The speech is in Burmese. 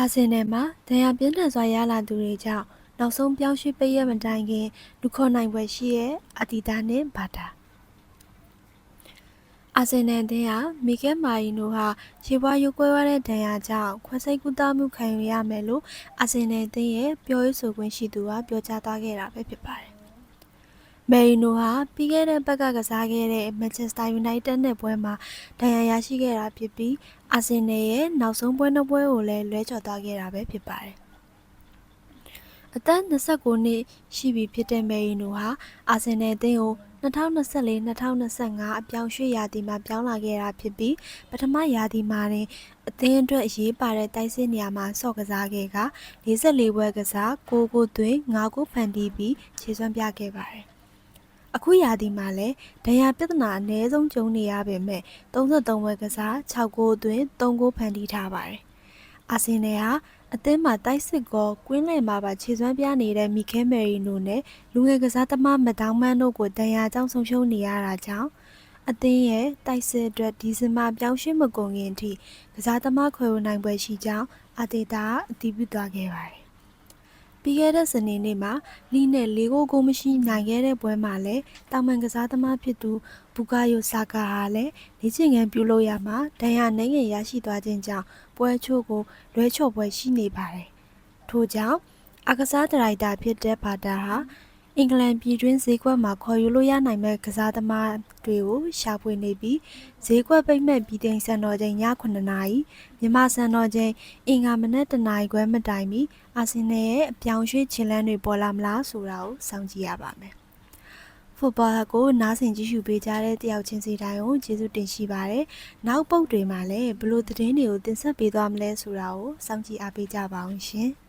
အာဆင်နယ်မှာဒဏ်ရာပြင်းထန်စွာရလာသူတွေကြောင့်နောက်ဆုံးပြောင်းရွှေ့ပိတ်ရက်မတိုင်ခင်လူခေါ်နိုင်ဖွယ်ရှိတဲ့အာတီတာနှင့်ဘာတာအာဆင်နယ်အသင်းဟာမီကယ်မာရီနိုဟာခြေပွားရိုးကွဲသွားတဲ့ဒဏ်ရာကြောင့်ခွဲစိတ်ကုသမှုခံယူရမယ်လို့အာဆင်နယ်အသင်းရဲ့ပြောရေးဆိုခွင့်ရှိသူကပြောကြားသွားခဲ့တာပဲဖြစ်ပါတယ်။မယ်ရီနိုဟာပြီးခဲ့တဲ့ဘက်ကကစားခဲ့တဲ့မန်ချက်စတာယူနိုက်တက်နဲ့ပွဲမှာဒဏ်ရာရရှိခဲ့တာဖြစ်ပြီးအာဆင်နယ်ရဲ့နောက်ဆုံးပွဲနှစ်ပွဲကိုလည်းလွဲချော်သွားခဲ့တာပဲဖြစ်ပါတယ်။အသက်29နှစ်ရှိပြီဖြစ်တဲ့မယ်ရီနိုဟာအာဆင်နယ်အသင်းကို2024-2025အပြောင်းရွှေ့ရာသီမှာပြောင်းလာခဲ့တာဖြစ်ပြီးပထမရာသီမှာတင်အသင်းအတွက်အရေးပါတဲ့တိုက်စစ်နေရာမှာဆော့ကစားခဲ့က44ပွဲကစား6ဂိုးသွင်း5ဂိုးဖန်တီးပြီးခြေစွမ်းပြခဲ့ပါတယ်။အခုရာသီမှာလည်းဒဏ်ရာပြဿနာအနည်းဆုံးကြုံနေရပေမဲ့33ပွဲကစား6ဂိုးသွင်း3ဂိုးဖန်တီးထားပါတယ်။အာဆင်နယ်ဟာအသင်းမှာတိုက်စစ်ကောကွင်းလယ်မှာပါခြေစွမ်းပြနေတဲ့မီခဲမယ်ရီနိုနဲ့လူငယ်ကစားသမားမဒေါင်းမန်းတို့ကိုဒဏ်ရာကြောင့်ဆုံးရှုံးနေရတာကြောင့်အသင်းရဲ့တိုက်စစ်အတွက်ဒီဇင်ဘာပြောင်းရွှေ့မကုန်ခင်အထိကစားသမားခွဲဝေနိုင်ပွဲရှိကြောင်းအာတေတာကအတည်ပြုသွားခဲ့ပါတယ်။ပြီးခဲ့တဲ့စနေနေ့မှာလီနဲ့၄ဂိုးကိုမရှိနိုင်ခဲ့တဲ့ပွဲမှာလည်းတောင်ပန်ကစားသမားဖြစ်သူဘူကာယိုဆာကာဟာလည်းလေ့ကျင့်ခန်းပြုလုပ်ရမှာဒဏ်ရာနှိမ့်ငယ်ရရှိသွားခြင်းကြောင့်ပွဲချို့ကိုလွဲချော်ပွဲရှိနေပါတယ်။ထို့ကြောင့်အားကစားဒါရိုက်တာဖြစ်တဲ့ဘာတာဟာအင်္ဂလန်ပြည်တွင်းဈေးကွက်မှာခေါ်ယူလို့ရနိုင်မဲ့ကစားသမားတွေကိုရှာဖွေနေပြီးဈေးကွက်ပိတ်မဲ့ပြည်သိမ်းစံတော်ချိန်ည9:00နာရီမြန်မာစံတော်ချိန်အင်္ဂါမနက်1:00နာရီခွဲမတိုင်မီအာဆင်နယ်ရဲ့အပြောင်းရွှေ့ခြေလှမ်းတွေပေါ်လာမလားဆိုတာကိုစောင့်ကြည့်ရပါမယ်။ဖုတ်ဘောကိုနားဆင်ကြည့်ရှုပေးကြတဲ့တယောက်ချင်းစီတိုင်းကိုကျေးဇူးတင်ရှိပါတယ်။နောက်ပုတ်တွေမှာလည်းဘလို့သတင်းတွေကိုတင်ဆက်ပေးသွားမလဲဆိုတာကိုစောင့်ကြည့်အားပေးကြပါအောင်ရှင်။